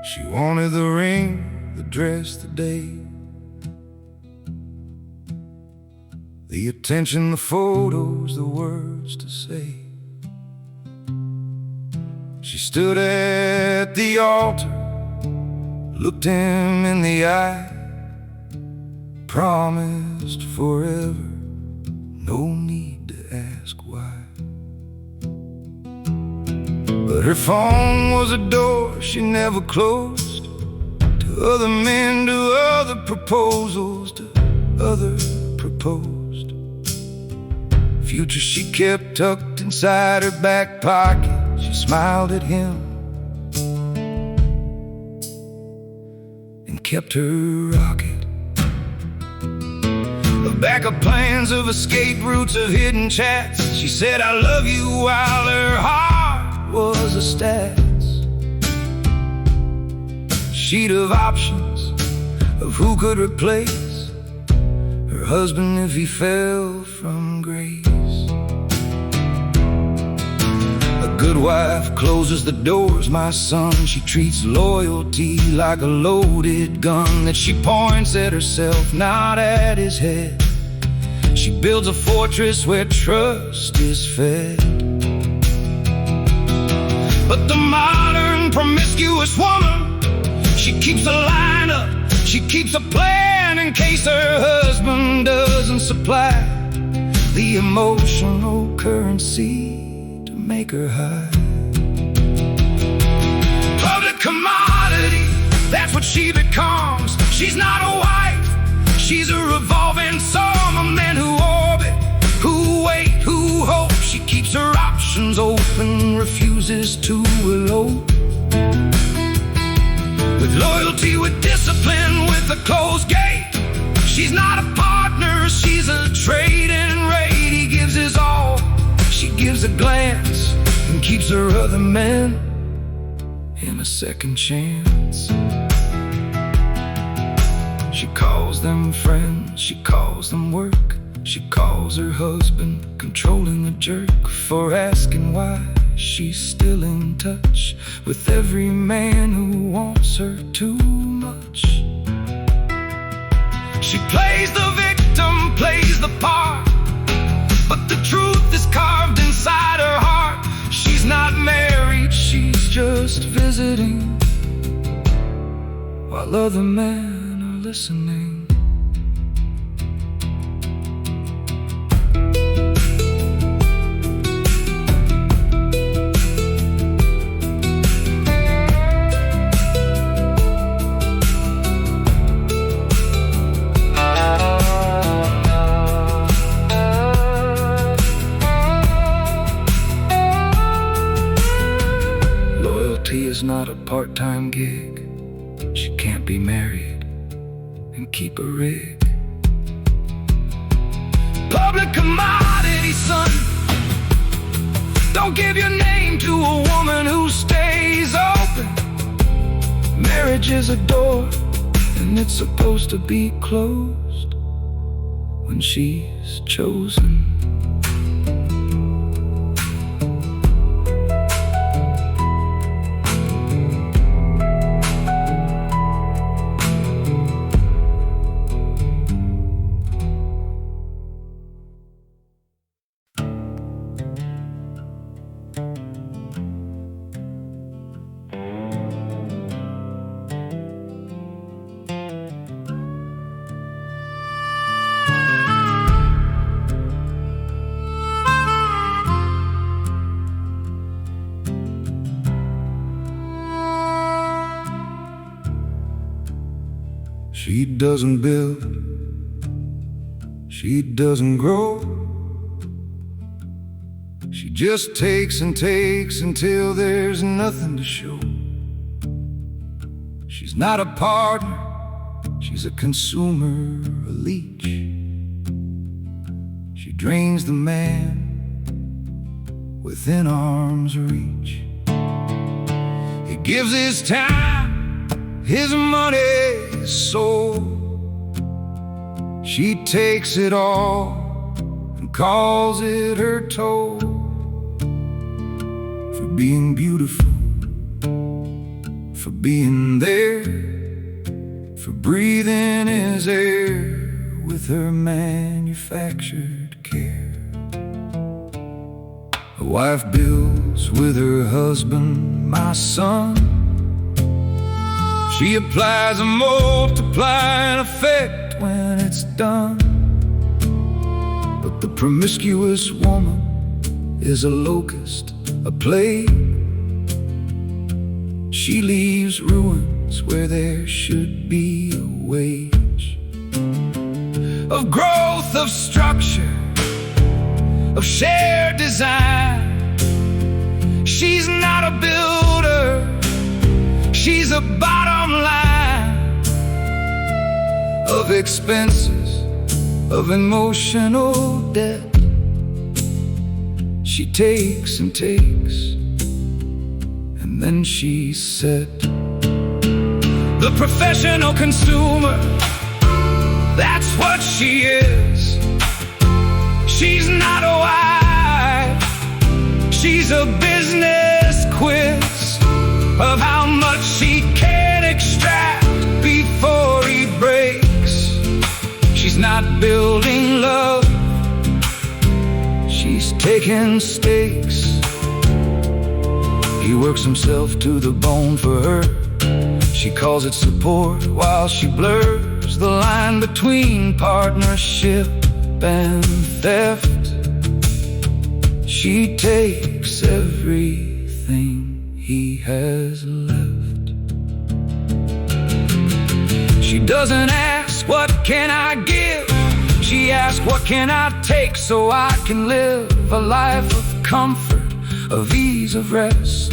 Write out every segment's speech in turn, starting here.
She wanted the ring, the dress, the day, the attention, the photos, the words to say. She stood at the altar, looked him in the eye, promised forever, no need to ask why. But her phone was a door she never closed, to other men, to other proposals, to other proposed. Future she kept tucked inside her back pocket. She smiled at him and kept her rocket. Of backup plans, of escape routes, of hidden chats. She said I love you while her heart was a stats sheet of options of who could replace her husband if he fell from grace. A good wife closes the doors, my son. She treats loyalty like a loaded gun that she points at herself, not at his head. She builds a fortress where trust is fed. But the modern promiscuous woman, she keeps a line up, she keeps a plan in case her husband doesn't supply the emotional currency to make her high. Public commodity, that's what she becomes. She's not a wife, she's a revolving sum of men who orbit, who wait, who hope. She keeps her options open, refuses to elope. With loyalty, with discipline, with a closed gate. She's not a partner, she's a trade-in rate. He gives his all, she gives a glance, and keeps her other men in a second chance. She calls them friends, she calls them work. She calls her husband controlling a jerk for asking why she's still in touch with every man who wants her too much. She plays the victim, plays the part, but the truth is carved inside her heart. She's not married, she's just visiting, while other men are listening. Is not a part-time gig. She can't be married and keep a rig. Public commodity, son. Don't give your name to a woman who stays open. Marriage is a door, and it's supposed to be closed when she's chosen. She doesn't build, she doesn't grow. She just takes and takes until there's nothing to show. She's not a partner, she's a consumer, a leech. She drains the man within arm's reach. He gives his time, his money, his soul. She takes it all and calls it her toll. For being beautiful, for being there, for breathing his air with her manufactured care. A wife builds with her husband, my son. She applies a multiplying effect when it's done. But the promiscuous woman is a locust, a plague. She leaves ruins where there should be a wage of growth, of structure, of shared design. She's not a builder, she's a bottom line of expenses, of emotional debt. She takes and takes, and then she's set. The professional consumer, that's what she is. She's not a wife, she's a business quiz of how much she can extract before he breaks. She's not building love, she's taking stakes. He works himself to the bone for her. She calls it support while she blurs the line between partnership and theft. She takes everything he has left. She doesn't ask, what can I give? She asks, what can I take so I can live a life of comfort, of ease, of rest,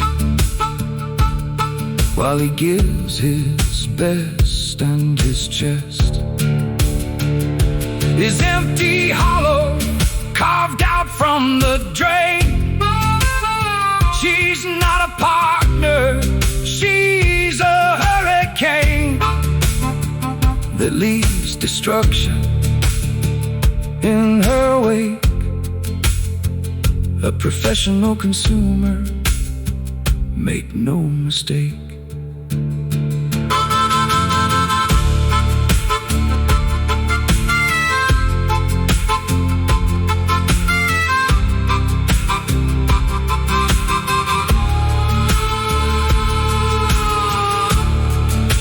while he gives his best and his chest is empty, hollow, carved out from the drain. She's not a partner, she's a hurricane that leaves destruction in her wake. A professional consumer, make no mistake.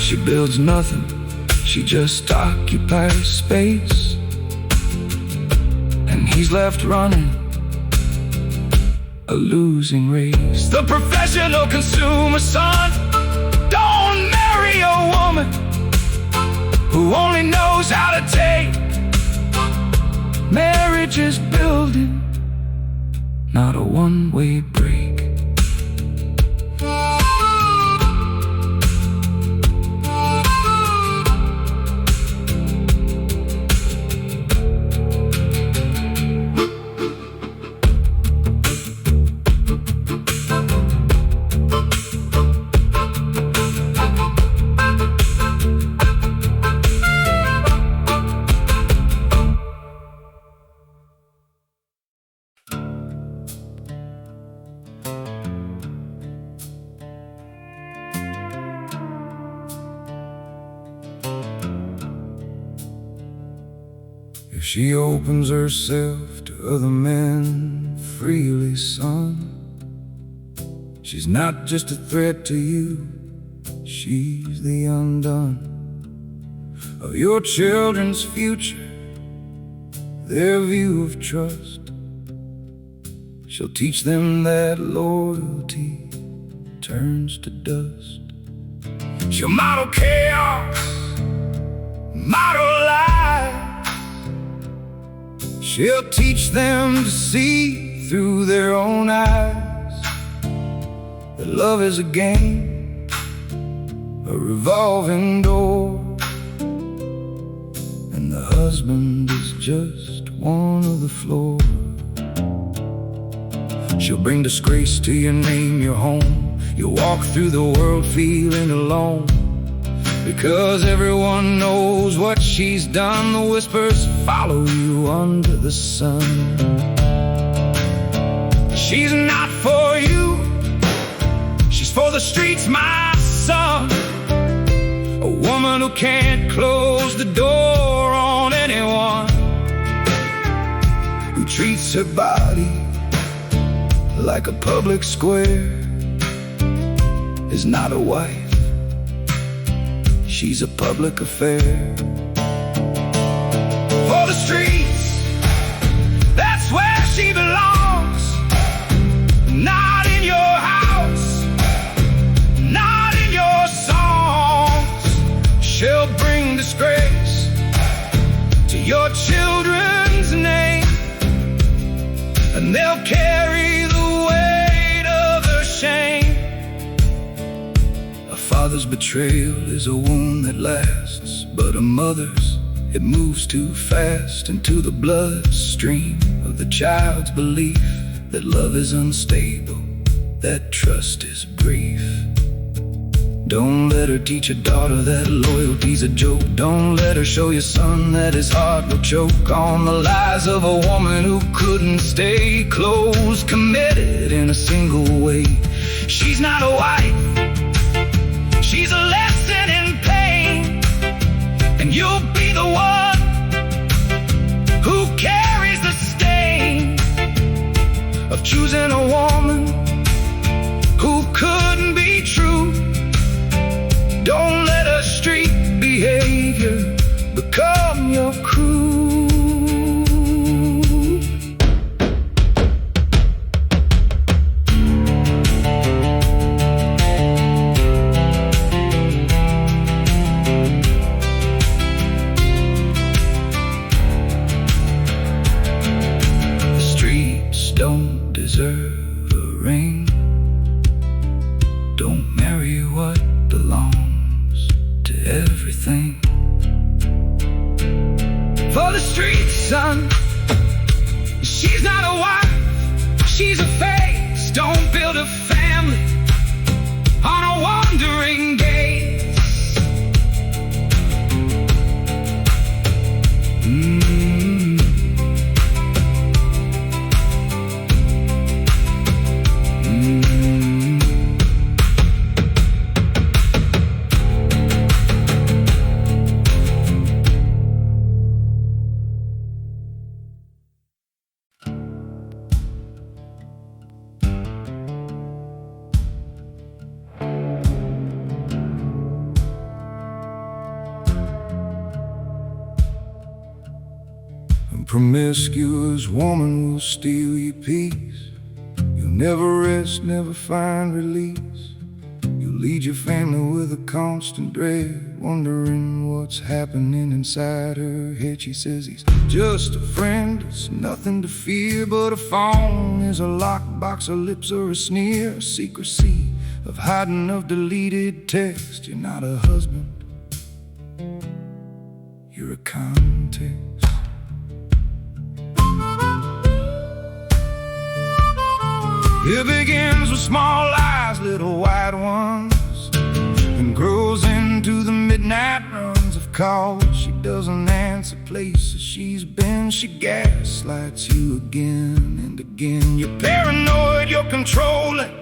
She builds nothing, she just occupies space, and he's left running a losing race. The professional consumer, son, don't marry a woman who only knows how to take. Marriage is building, not a one-way break. If she opens herself to other men freely, son, she's not just a threat to you, she's the undone of your children's future, their view of trust. She'll teach them that loyalty turns to dust. She'll model chaos, model lies. She'll teach them to see through their own eyes that love is a game, a revolving door, and the husband is just one of the floor. She'll bring disgrace to your name, your home. You'll walk through the world feeling alone, because everyone knows what she's done. The whispers follow you under the sun. She's not for you, she's for the streets, my son. A woman who can't close the door on anyone, who treats her body like a public square, is not a wife, she's a public affair. For the streets, that's where she belongs. Not in your house, not in your songs. She'll bring disgrace to your children's name, and they'll carry the weight of her shame. A father's betrayal is a wound that lasts, but a mother's, it moves too fast into the bloodstream of the child's belief that love is unstable, that trust is brief. Don't let her teach your daughter that loyalty's a joke. Don't let her show your son that his heart will choke on the lies of a woman who couldn't stay close, committed in a single way. She's not a wife, she's a lesson in pain, and you'll be the one who carries the stain of choosing a woman who couldn't be true. Don't let her street behavior become your crew. The streets don't deserve a ring. Don't marry what belongs to everything. For the streets, son, she's not a wife, she's a face. Don't build a family on a wandering gaze. A promiscuous woman will steal your peace. You'll never rest, never find release. You'll lead your family with a constant dread, wondering what's happening inside her head. She says he's just a friend, it's nothing to fear, but a phone is a lockbox, her lips are a sneer, a secrecy of hiding of deleted text. You're not a husband, you're a context. It begins with small lies, little white ones, and grows into the midnight runs of calls. She doesn't answer places she's been. She gaslights you again and again. You're paranoid, you're controlling,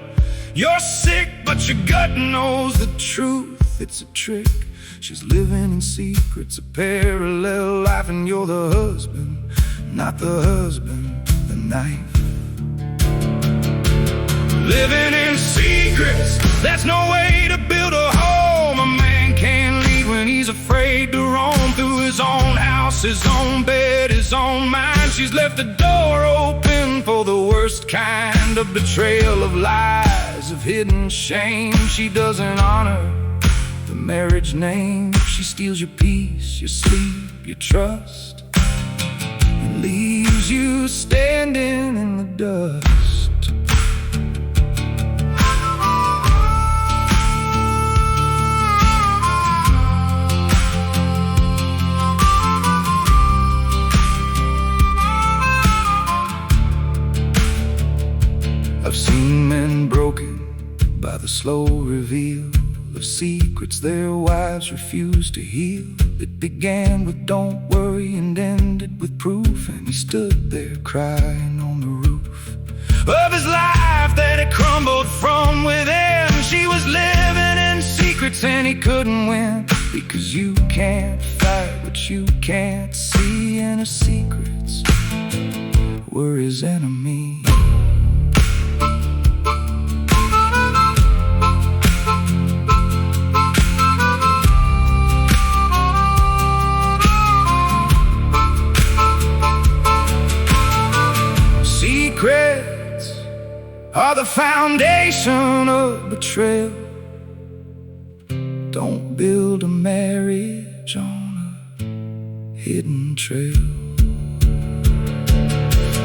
you're sick, but your gut knows the truth. It's a trick. She's living in secrets, a parallel life, and you're the husband, not the husband, the knife. Living in secrets, that's no way to build a home. A man can't lead when he's afraid to roam through his own house, his own bed, his own mind. She's left the door open for the worst kind of betrayal, of lies, of hidden shame. She doesn't honor the marriage name. She steals your peace, your sleep, your trust, and leaves you standing in the dust. I've seen men broken by the slow reveal of secrets their wives refused to heal. It began with don't worry and ended with proof, and he stood there crying on the roof of his life that had crumbled from within. She was living in secrets and he couldn't win. because you can't fight what you can't see, and her secrets were his enemy. Secrets are the foundation of betrayal. Don't build a marriage on a hidden trail.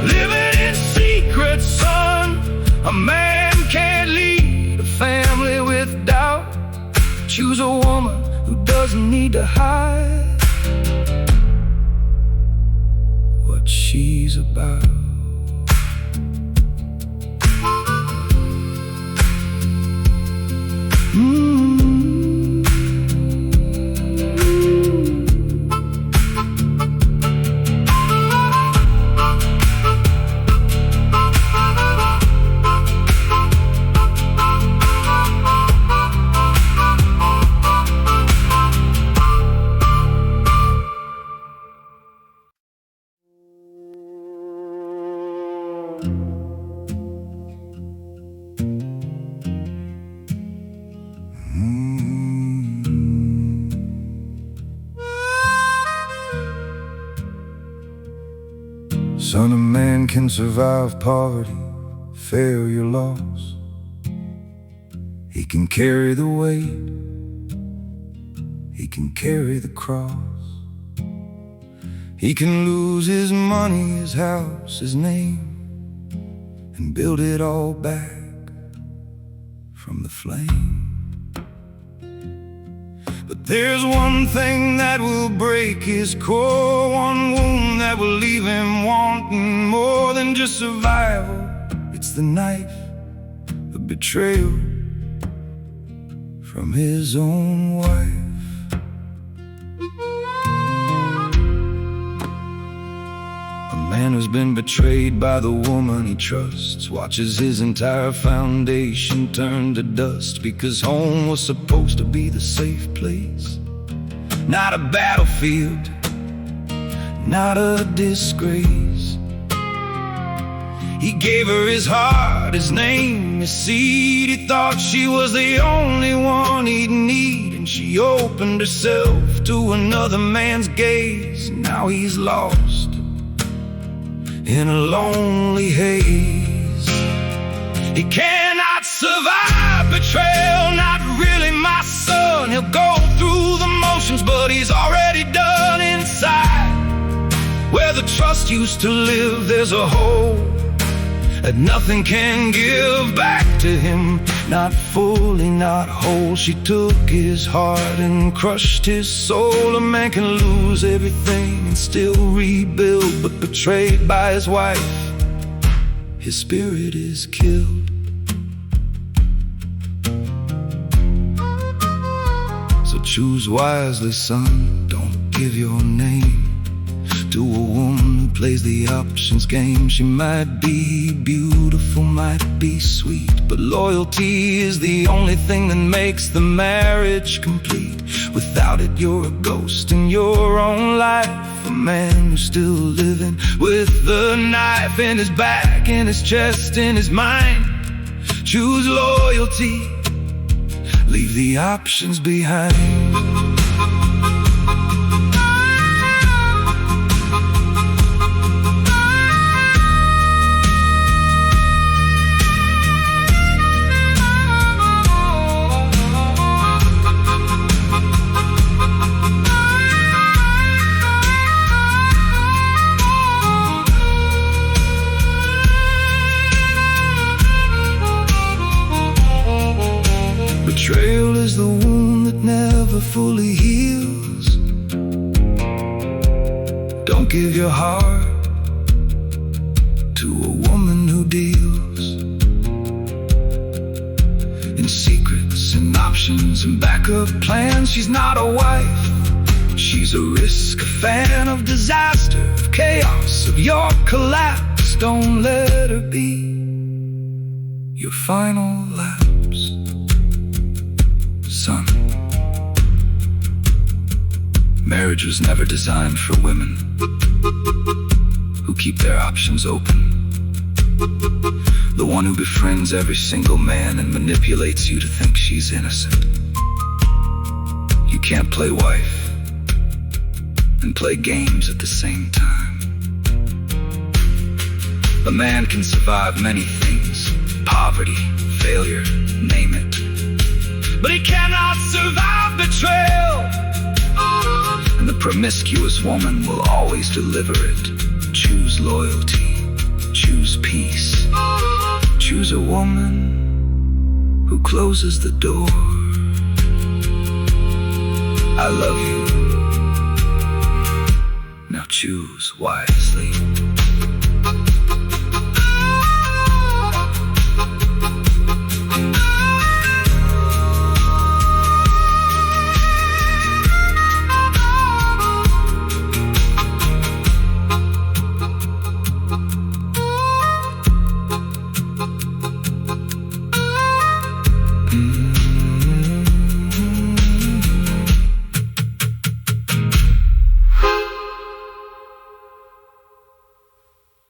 Living in secret, son. A man can't lead a family with doubt. Choose a woman who doesn't need to hide what she's about. Son, a man can survive poverty, failure, loss. He can carry the weight, he can carry the cross. He can lose his money, his house, his name, and build it all back from the flame. But there's one thing that will break his core, one wound that will leave him wanting more than just survival. It's the knife of betrayal from his own wife. A man who's been betrayed by the woman he trusts watches his entire foundation turn to dust, because home was supposed to be the safe place, not a battlefield, not a disgrace. He gave her his heart, his name, his seed. He thought she was the only one he'd need, and she opened herself to another man's gaze. Now he's lost in a lonely haze. He cannot survive betrayal, not really my son. He'll go through the motions, but he's already done inside. Where the trust used to live, there's a hole that nothing can give back to him. Not fully, not whole. She took his heart and crushed his soul. A man can lose everything and still rebuild, but betrayed by his wife, his spirit is killed. So choose wisely, son. Don't give your name to a woman who plays the options game. She might be beautiful, might be sweet, but loyalty is the only thing that makes the marriage complete. Without it, you're a ghost in your own life. A man who's still living with the knife in his back, in his chest, in his mind. Choose loyalty, leave the options behind. Betrayal is the wound that never fully heals. Don't give your heart to a woman who deals in secrets and options and backup plans. She's not a wife, she's a risk, a fan of disaster, of chaos, of your collapse. Don't let her be your final lapse, son. Marriage was never designed for women who keep their options open. The one who befriends every single man and manipulates you to think she's innocent. You can't play wife and play games at the same time. A man can survive many things, poverty, failure, name it. But he cannot survive betrayal. And the promiscuous woman will always deliver it. Choose loyalty, choose peace. Choose a woman who closes the door. I love you. Now choose wisely.